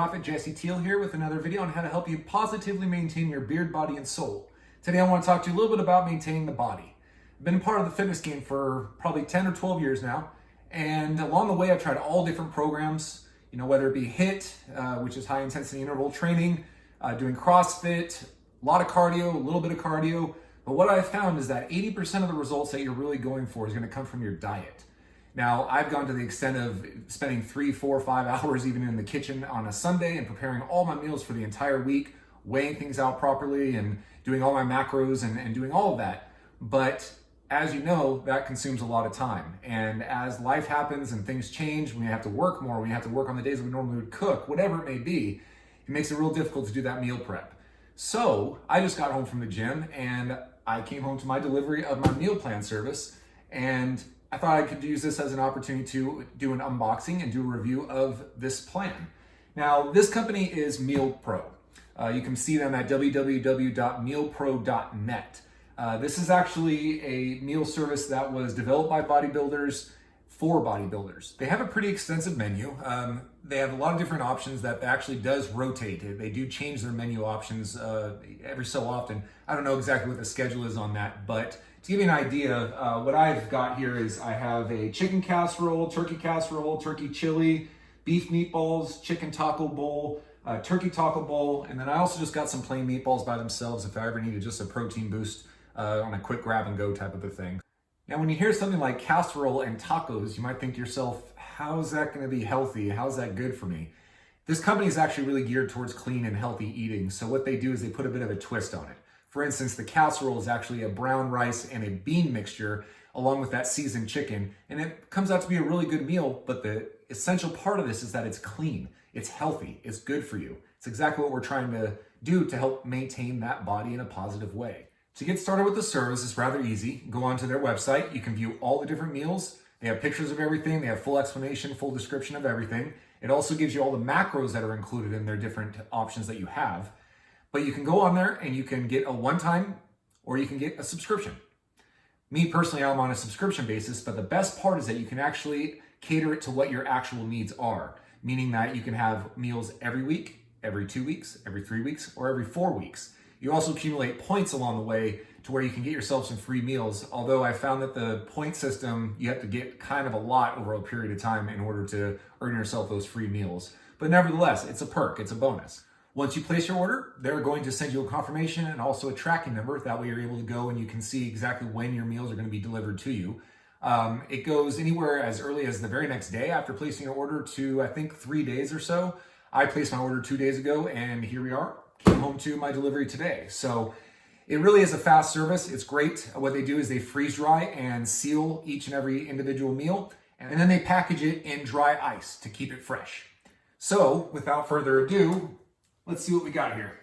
Prophet Jesse Teal here with another video on how to help you positively maintain your beard, body, and soul. Today I want to talk to you a little bit about maintaining the body. I've been part of the fitness game for probably 10 or 12 years now, and along the way I've tried all different programs, whether it be HIIT, which is high intensity interval training, doing CrossFit, a lot of cardio, a little bit of cardio, but what I've found is that 80% of the results that you're really going for is going to come from your diet. Now, I've gone to the extent of spending 3, 4, 5 hours even in the kitchen on a Sunday and preparing all my meals for the entire week, weighing things out properly and doing all my macros and doing all of that. But as you know, that consumes a lot of time. And as life happens and things change, when you have to work more, when you have to work on the days that we normally would cook, whatever it may be, it makes it real difficult to do that meal prep. So I just got home from the gym and I came home to my delivery of my meal plan service, and I thought I could use this as an opportunity to do an unboxing and do a review of this plan. Now, this company is MealPro. You can see them at www.mealpro.net. This is actually a meal service that was developed by bodybuilders for bodybuilders. They have a pretty extensive menu. They have a lot of different options that actually does rotate. They do change their menu options every so often. I don't know exactly what the schedule is on that, but to give you an idea, what I've got here is I have a chicken casserole, turkey chili, beef meatballs, chicken taco bowl, turkey taco bowl, and then I also just got some plain meatballs by themselves if I ever needed just a protein boost on a quick grab and go type of a thing. Now, when you hear something like casserole and tacos, you might think to yourself, how's that going to be healthy? How's that good for me? This company is actually really geared towards clean and healthy eating, so what they do is they put a bit of a twist on it. For instance, the casserole is actually a brown rice and a bean mixture along with that seasoned chicken, and it comes out to be a really good meal, but the essential part of this is that it's clean, it's healthy, it's good for you. It's exactly what we're trying to do to help maintain that body in a positive way. To get started with the service, it's rather easy. Go onto their website, you can view all the different meals, they have pictures of everything, they have full explanation, full description of everything. It also gives you all the macros that are included in their different options that you have. But you can go on there and you can get a one-time or you can get a subscription. Me personally, I'm on a subscription basis, but the best part is that you can actually cater it to what your actual needs are, meaning that you can have meals every week, every 2 weeks, every 3 weeks, or every 4 weeks. You also accumulate points along the way to where you can get yourself some free meals, although I found that the point system, you have to get kind of a lot over a period of time in order to earn yourself those free meals. But nevertheless, it's a perk, it's a bonus. Once you place your order, they're going to send you a confirmation and also a tracking number. That way you're able to go and you can see exactly when your meals are going to be delivered to you. It goes anywhere as early as the very next day after placing your order to, I think, 3 days or so. I placed my order 2 days ago and here we are. Came home to my delivery today. So it really is a fast service. It's great. What they do is they freeze dry and seal each and every individual meal, and then they package it in dry ice to keep it fresh. So without further ado, let's see what we got here.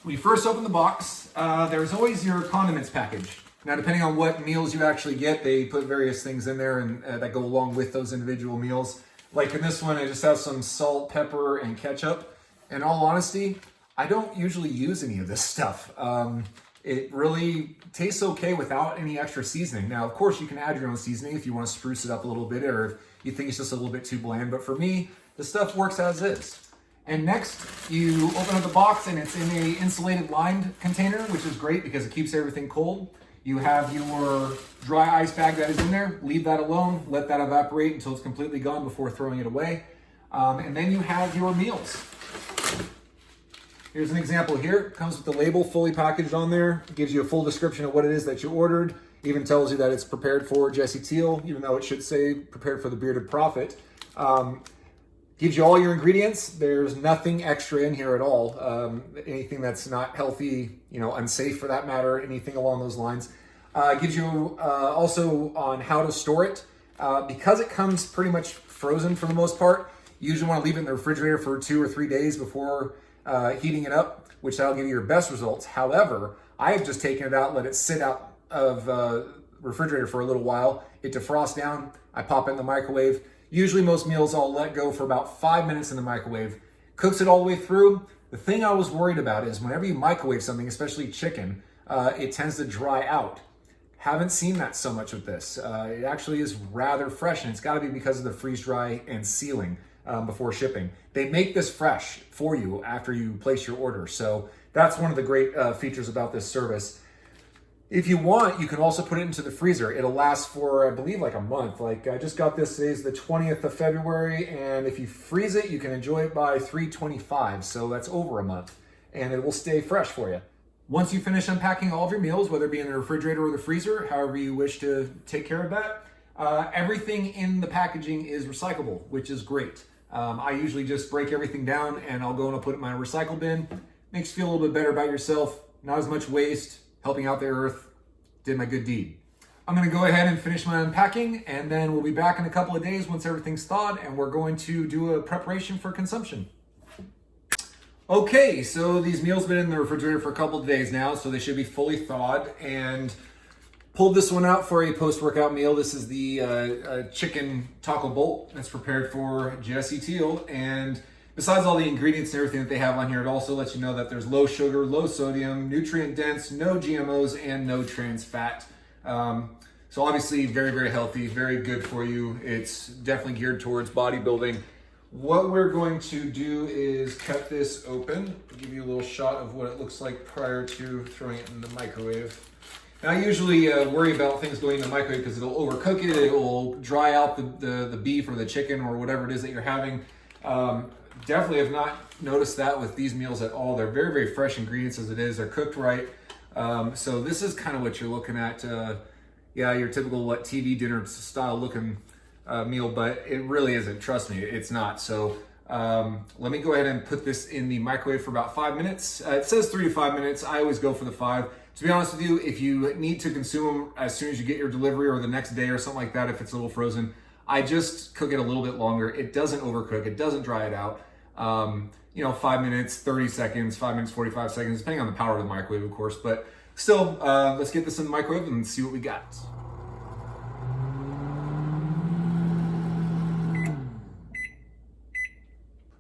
When you first open the box, there's always your condiments package. Now, depending on what meals you actually get, they put various things in there and that go along with those individual meals. Like in this one, it just has some salt, pepper, and ketchup. In all honesty, I don't usually use any of this stuff. It really tastes okay without any extra seasoning. Now, of course, you can add your own seasoning if you want to spruce it up a little bit or if you think it's just a little bit too bland. But for me, the stuff works as is. And next, you open up the box and it's in a insulated lined container, which is great because it keeps everything cold. You have your dry ice bag that is in there. Leave that alone. Let that evaporate until it's completely gone before throwing it away. And then you have your meals. Here's an example here. It comes with the label fully packaged on there. It gives you a full description of what it is that you ordered. Even tells you that it's prepared for Jesse Teal, even though it should say prepared for the bearded prophet. Gives you all your ingredients. There's nothing extra in here at all. Anything that's not healthy, unsafe for that matter, anything along those lines. Gives you also on how to store it. Because it comes pretty much frozen for the most part, you usually want to leave it in the refrigerator for 2 or 3 days before heating it up, which that'll give you your best results. However, I have just taken it out, let it sit out of refrigerator for a little while. It defrosts down. I pop it in the microwave. Usually most meals I'll let go for about 5 minutes in the microwave. Cooks it all the way through. The thing I was worried about is whenever you microwave something, especially chicken, it tends to dry out. Haven't seen that so much with this. It actually is rather fresh, and it's got to be because of the freeze dry and sealing before shipping. They make this fresh for you after you place your order. So that's one of the great features about this service. If you want, you can also put it into the freezer. It'll last for, I believe, like a month. Like I just got this, today's the 20th of February, and if you freeze it, you can enjoy it by 3/25. So that's over a month, and it will stay fresh for you. Once you finish unpacking all of your meals, whether it be in the refrigerator or the freezer, however you wish to take care of that, everything in the packaging is recyclable, which is great. I usually just break everything down and I'll go and I'll put it in my recycle bin. Makes you feel a little bit better about yourself. Not as much waste, helping out the earth. Did my good deed. I'm gonna go ahead and finish my unpacking, and then we'll be back in a couple of days once everything's thawed, and we're going to do a preparation for consumption. Okay, so these meals have been in the refrigerator for a couple of days now, so they should be fully thawed, and pulled this one out for a post-workout meal. This is the chicken taco bolt that's prepared for Jesse Teal, and besides all the ingredients and everything that they have on here, it also lets you know that there's low sugar, low sodium, nutrient dense, no GMOs, and no trans fat. So obviously very, very healthy, very good for you. It's definitely geared towards bodybuilding. What we're going to do is cut this open. I'll give you a little shot of what it looks like prior to throwing it in the microwave. Now, I usually worry about things going in the microwave because it'll overcook it, it will dry out the beef or the chicken or whatever it is that you're having. Definitely have not noticed that with these meals at all. They're very, very fresh ingredients as it is. They're cooked right. So this is kind of what you're looking at. Yeah, your typical TV dinner style looking meal, but it really isn't. Trust me, it's not. So let me go ahead and put this in the microwave for about 5 minutes. It says 3 to 5 minutes. I always go for the 5. To be honest with you, if you need to consume them as soon as you get your delivery or the next day or something like that, if it's a little frozen, I just cook it a little bit longer. It doesn't overcook. It doesn't dry it out. 5 minutes, 30 seconds, 5 minutes, 45 seconds, depending on the power of the microwave, of course. But still, let's get this in the microwave and see what we got.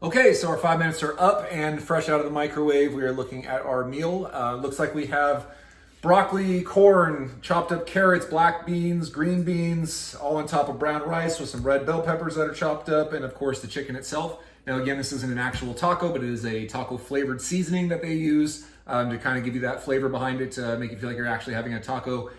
Okay, so our 5 minutes are up and fresh out of the microwave. We are looking at our meal. Looks like we have broccoli, corn, chopped up carrots, black beans, green beans, all on top of brown rice with some red bell peppers that are chopped up, and of course the chicken itself. Now again, this isn't an actual taco, but it is a taco flavored seasoning that they use to kind of give you that flavor behind it to make you feel like you're actually having a taco.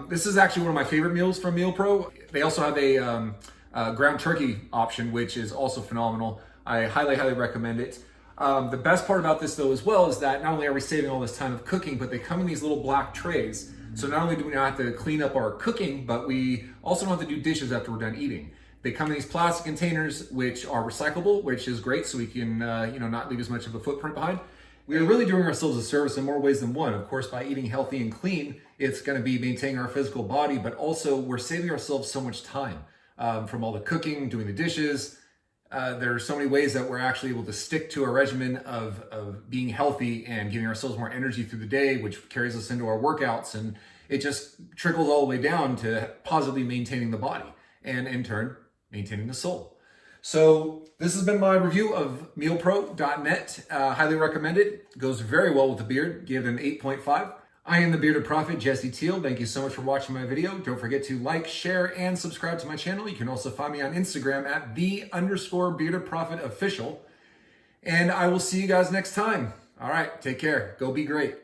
This is actually one of my favorite meals from MealPro. They also have a ground turkey option, which is also phenomenal. I highly, highly recommend it. The best part about this though as well is that not only are we saving all this time of cooking, but they come in these little black trays. So not only do we not have to clean up our cooking, but we also don't have to do dishes after we're done eating. They come in these plastic containers, which are recyclable, which is great, so we can not leave as much of a footprint behind. We are really doing ourselves a service in more ways than one. Of course, by eating healthy and clean, it's going to be maintaining our physical body, but also we're saving ourselves so much time from all the cooking, doing the dishes. There are so many ways that we're actually able to stick to a regimen of being healthy and giving ourselves more energy through the day, which carries us into our workouts, and it just trickles all the way down to positively maintaining the body and in turn maintaining the soul. So this has been my review of MealPro.net. Highly recommend it. Goes very well with the beard. Give it an 8.5. I am the Bearded Prophet, Jesse Teal. Thank you so much for watching my video. Don't forget to like, share, and subscribe to my channel. You can also find me on Instagram at @the_Bearded Prophet Official. And I will see you guys next time. All right, take care. Go be great.